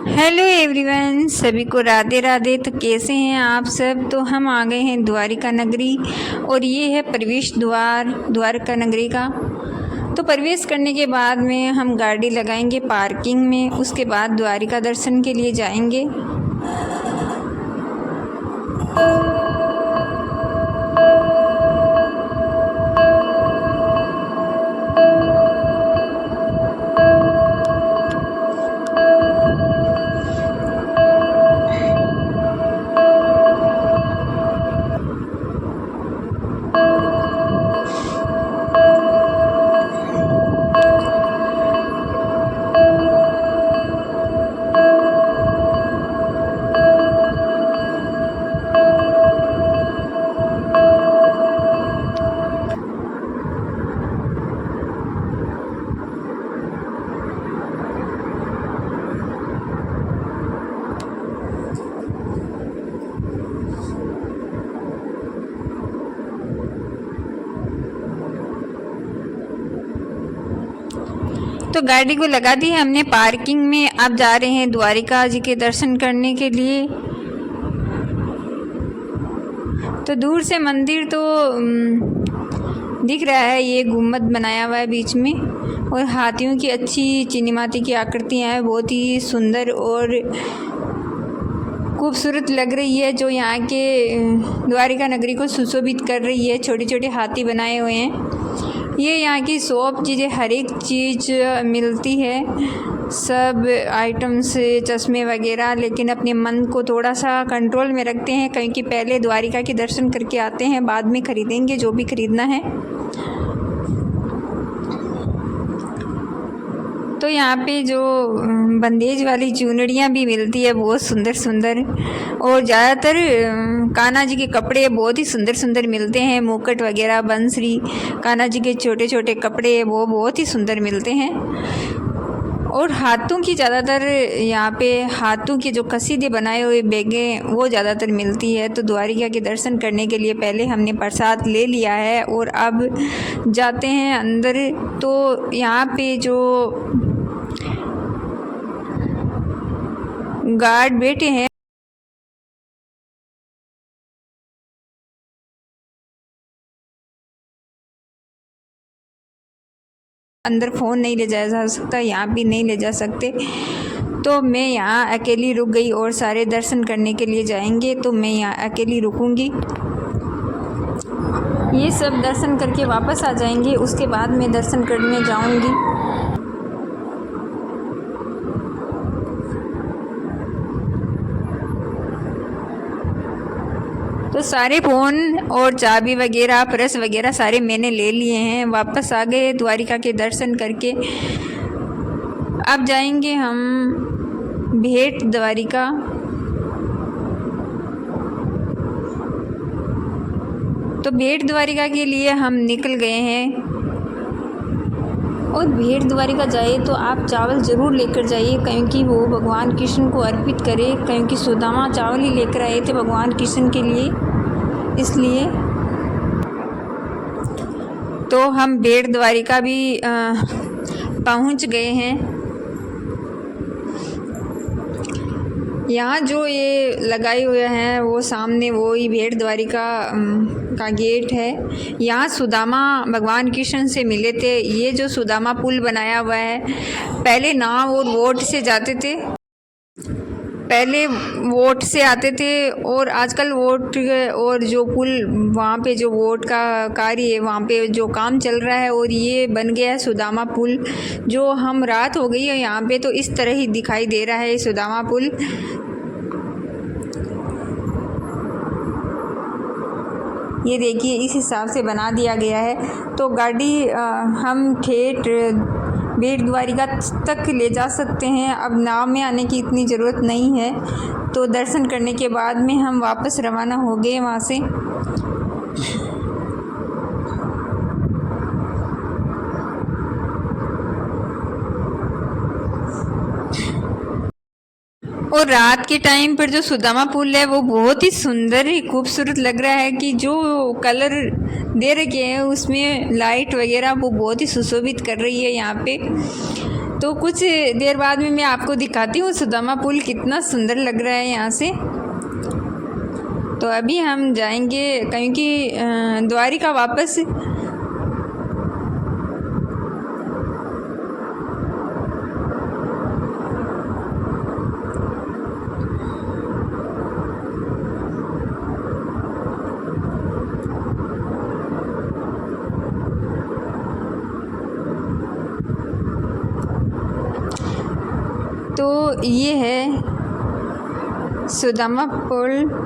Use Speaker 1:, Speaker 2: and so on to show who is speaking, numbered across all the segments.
Speaker 1: Hello everyone, सभी को राधे राधे। तो कैसे हैं आप सब। तो हम आ गए हैं द्वारिका नगरी और ये है प्रवेश द्वार द्वारका नगरी का। तो प्रवेश करने के बाद में हम गाड़ी लगाएंगे पार्किंग में, उसके बाद द्वारिका दर्शन के लिए जाएंगे। तो गाड़ी को लगा दी है हमने पार्किंग में। अब जा रहे हैं द्वारिका जी के दर्शन करने के लिए। तो दूर से मंदिर तो दिख रहा है, ये गुम्बद बनाया हुआ है बीच में और हाथियों की अच्छी चिनीमाती की आकृतियाँ हैं, बहुत ही सुंदर और खूबसूरत लग रही है, जो यहाँ के द्वारिका नगरी को सुशोभित कर रही है। छोटे छोटे हाथी बनाए हुए हैं। ये यहाँ की शॉप चीज़ें, हर एक चीज़ मिलती है, सब आइटम्स, चश्मे वगैरह। लेकिन अपने मन को थोड़ा सा कंट्रोल में रखते हैं, क्योंकि पहले द्वारिका के दर्शन करके आते हैं, बाद में ख़रीदेंगे जो भी ख़रीदना है। तो यहाँ पे जो बंदेज वाली चुनरियाँ भी मिलती है, बहुत सुंदर सुंदर। और ज़्यादातर कान्हा जी के कपड़े बहुत ही सुंदर सुंदर मिलते हैं, मुकुट वगैरह, बंसरी, कान्हा जी के छोटे छोटे कपड़े वो बहुत ही सुंदर मिलते हैं। और हाथों की ज़्यादातर यहाँ पे हाथों के जो कसीदे बनाए हुए बैगें वो ज़्यादातर मिलती है। तो द्वारिका के दर्शन करने के लिए पहले हमने प्रसाद ले लिया है और अब जाते हैं अंदर। तो यहाँ पे जो गार्ड बैठे हैं, अंदर फ़ोन नहीं ले जाया जा सकता, यहाँ भी नहीं ले जा सकते। तो मैं यहाँ अकेली रुक गई और सारे दर्शन करने के लिए जाएंगे, तो मैं यहाँ अकेली रुकूंगी। ये सब दर्शन करके वापस आ जाएंगे, उसके बाद मैं दर्शन करने जाऊंगी। तो सारे फ़ोन और चाबी वगैरह, पर्स वगैरह सारे मैंने ले लिए हैं। वापस आ गए द्वारिका के दर्शन करके। अब जाएंगे हम भेट द्वारिका। तो भेट द्वारिका के लिए हम निकल गए हैं। और भेट द्वारिका जाए तो आप चावल ज़रूर लेकर जाइए, क्योंकि वो भगवान कृष्ण को अर्पित करें, क्योंकि सुदामा चावल ही लेकर आए थे भगवान कृष्ण के लिए, इसलिए। तो हम भेट द्वारिका भी पहुंच गए हैं। यहाँ जो ये लगाए हुए हैं वो सामने वो ही भेट द्वारिका का गेट है। यहाँ सुदामा भगवान कृष्ण से मिले थे। ये जो सुदामा पुल बनाया हुआ है, पहले नाव और बोट से जाते थे, पहले वोट से आते थे, और आजकल वोट और जो पुल वहाँ पे जो वोट का कार्य है वहाँ पे जो काम चल रहा है, और ये बन गया है सुदामा पुल। जो हम रात हो गई है यहाँ पे, तो इस तरह ही दिखाई दे रहा है सुदामा पुल। ये देखिए, इस हिसाब से बना दिया गया है। तो गाड़ी हम ठेठ भेट द्वारिका तक ले जा सकते हैं। अब नाव में आने की इतनी ज़रूरत नहीं है। तो दर्शन करने के बाद में हम वापस रवाना हो गए वहाँ से। और रात के टाइम पर जो सुदामा पुल है वो बहुत ही सुंदर ही खूबसूरत लग रहा है, कि जो कलर दे रखे हैं उसमें लाइट वगैरह वो बहुत ही सुशोभित कर रही है यहाँ पे। तो कुछ देर बाद में मैं आपको दिखाती हूँ सुदामा पुल कितना सुंदर लग रहा है यहाँ से। तो अभी हम जाएंगे क्योंकि द्वारिका वापस। तो ये है सुदामा पुल।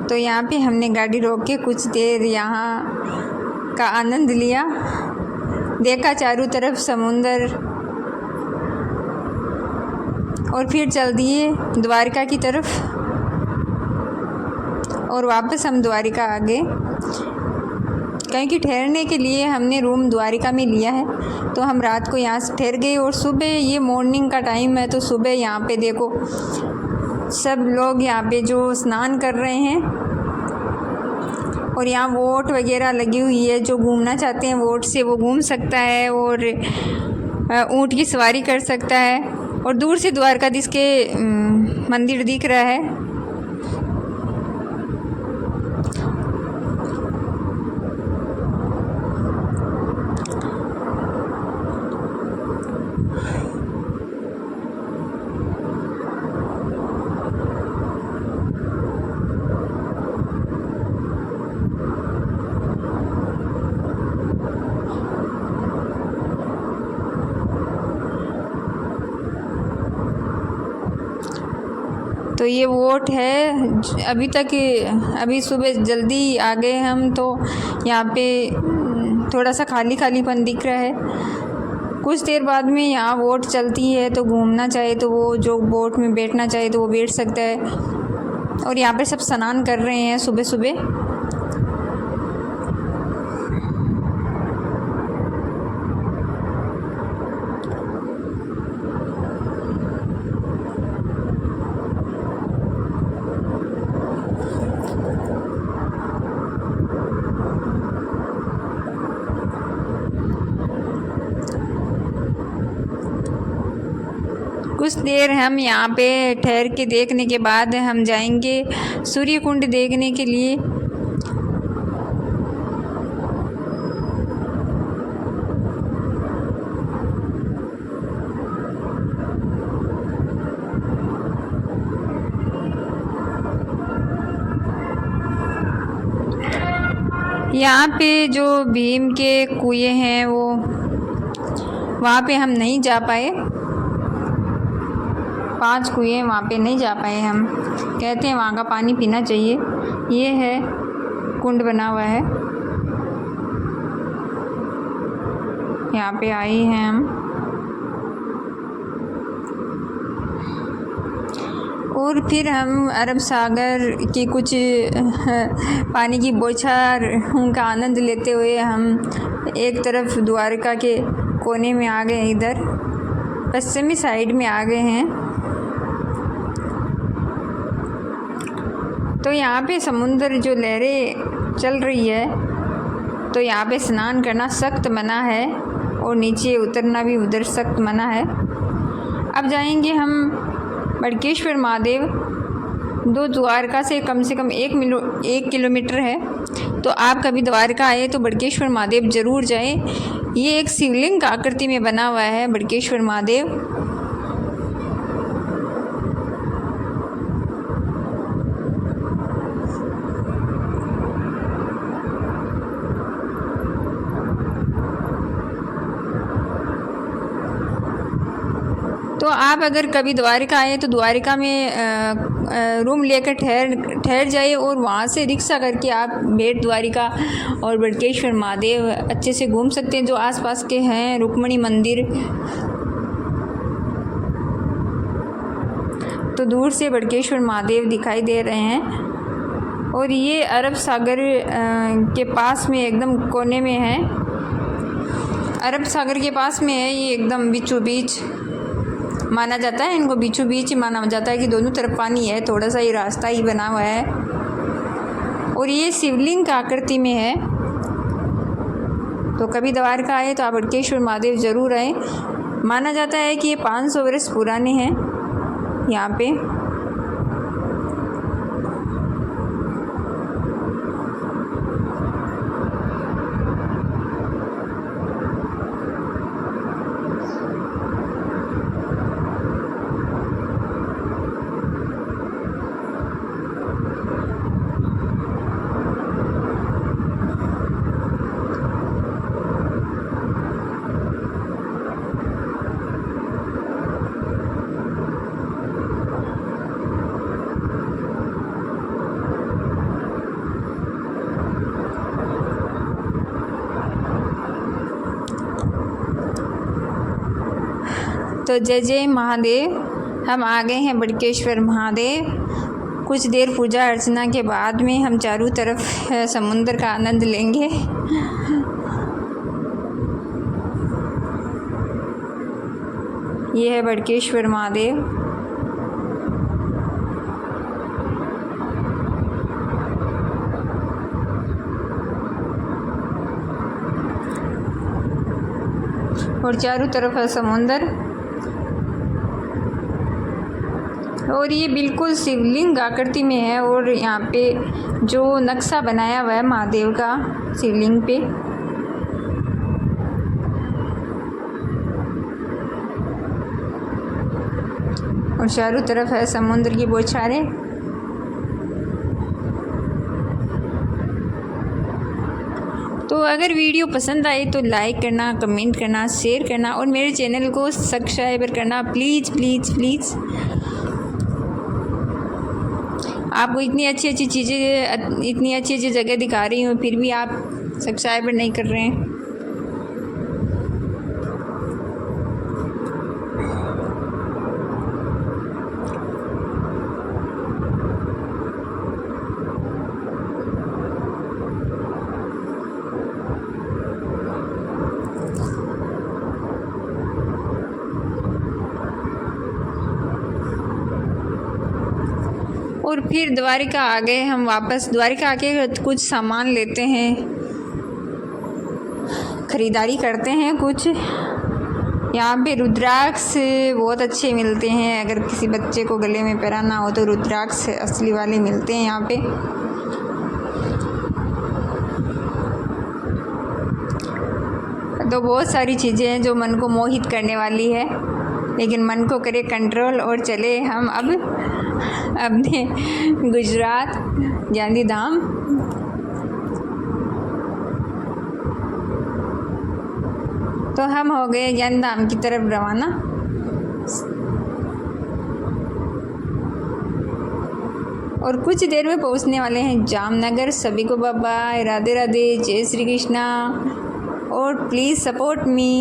Speaker 1: तो यहाँ पे हमने गाड़ी रोक के कुछ देर यहाँ का आनंद लिया, देखा चारों तरफ समुंदर, और फिर चल दिए द्वारका की तरफ। और वापस हम द्वारिका आ गए क्योंकि ठहरने के लिए हमने रूम द्वारिका में लिया है। तो हम रात को यहाँ से ठहर गए और सुबह, ये मॉर्निंग का टाइम है, तो सुबह यहाँ पे देखो सब लोग यहाँ पे जो स्नान कर रहे हैं। और यहाँ बोट वगैरह लगी हुई है, जो घूमना चाहते हैं बोट से वो घूम सकता है और ऊँट की सवारी कर सकता है। और दूर से द्वारकाधीश के मंदिर दिख रहा है। तो ये वोट है। अभी सुबह जल्दी आ गए हम, तो यहाँ पे थोड़ा सा खाली खालीपन दिख रहा है। कुछ देर बाद में यहाँ वोट चलती है, तो घूमना चाहे तो वो, जो बोट में बैठना चाहे तो वो बैठ सकता है। और यहाँ पे सब स्नान कर रहे हैं सुबह सुबह। कुछ देर हम यहाँ पे ठहर के देखने के बाद हम जाएंगे सूर्य कुंड देखने के लिए। यहाँ पे जो भीम के कुएं हैं वो, वहाँ पे हम नहीं जा पाए। 5 कुएं वहाँ पे नहीं जा पाए हम। कहते हैं वहाँ का पानी पीना चाहिए। ये है कुंड बना हुआ है, यहाँ पे आए हैं हम। और फिर हम अरब सागर की कुछ पानी की बौछार का आनंद लेते हुए हम एक तरफ द्वारका के कोने में आ गए, इधर पश्चिमी साइड में आ गए हैं। तो यहाँ पे समुंदर जो लहरें चल रही है, तो यहाँ पे स्नान करना सख्त मना है और नीचे उतरना भी उधर सख्त मना है। अब जाएंगे हम बड़केश्वर महादेव। द्वारका से कम 1 किलोमीटर है। तो आप कभी द्वारका आए तो बड़केश्वर महादेव ज़रूर जाएं। ये एक शिवलिंग आकृति में बना हुआ है बड़केश्वर महादेव। तो आप अगर कभी द्वारिका आए तो द्वारिका में रूम लेकर ठहर जाइए और वहाँ से रिक्शा करके आप बेट द्वारिका और बड़केश्वर महादेव अच्छे से घूम सकते हैं, जो आसपास के हैं। रुक्मणी मंदिर, तो दूर से बड़केश्वर महादेव दिखाई दे रहे हैं। और ये अरब सागर के पास में एकदम कोने में है। अरब सागर के पास में है ये, एकदम बीचों बीच माना जाता है। इनको बीचों बीच ही माना जाता है कि दोनों तरफ पानी है, थोड़ा सा ही रास्ता ही बना हुआ है। और ये शिवलिंग की आकृति में है। तो कभी द्वारका आए तो आप बड़केश्वर महादेव ज़रूर आएँ। माना जाता है कि ये 500 वर्ष पुराने हैं यहाँ पे। तो जय जय महादेव। हम आ गए हैं बड़केश्वर महादेव। कुछ देर पूजा अर्चना के बाद में हम चारों तरफ समुद्र का आनंद लेंगे। ये है बड़केश्वर महादेव। और चारों तरफ है समुंदर। और ये बिल्कुल शिवलिंग आकृति में है। और यहाँ पे जो नक्शा बनाया हुआ है महादेव का शिवलिंग पे, और चारों तरफ है समुद्र की बौछारें। तो अगर वीडियो पसंद आए तो लाइक करना, कमेंट करना, शेयर करना और मेरे चैनल को सब्सक्राइब करना प्लीज़ प्लीज़ प्लीज़। आपको इतनी अच्छी अच्छी चीज़ें, इतनी अच्छी अच्छी जगह दिखा रही हूँ, फिर भी आप सब्सक्राइब नहीं कर रहे हैं। और फिर द्वारिका आ गए हम वापस। द्वारिका आके कुछ सामान लेते हैं, ख़रीदारी करते हैं कुछ। यहाँ पे रुद्राक्ष बहुत अच्छे मिलते हैं। अगर किसी बच्चे को गले में पहनाना हो तो रुद्राक्ष असली वाले मिलते हैं यहाँ पे। तो बहुत सारी चीज़ें हैं जो मन को मोहित करने वाली है, लेकिन मन को करे कंट्रोल और चले हम अब अपने गुजरात गांधीधाम। तो हम हो गए गांधीधाम की तरफ रवाना। और कुछ देर में पहुंचने वाले हैं जामनगर। सभी को बाय बाय, राधे राधे, जय श्री कृष्णा और प्लीज़ सपोर्ट मी।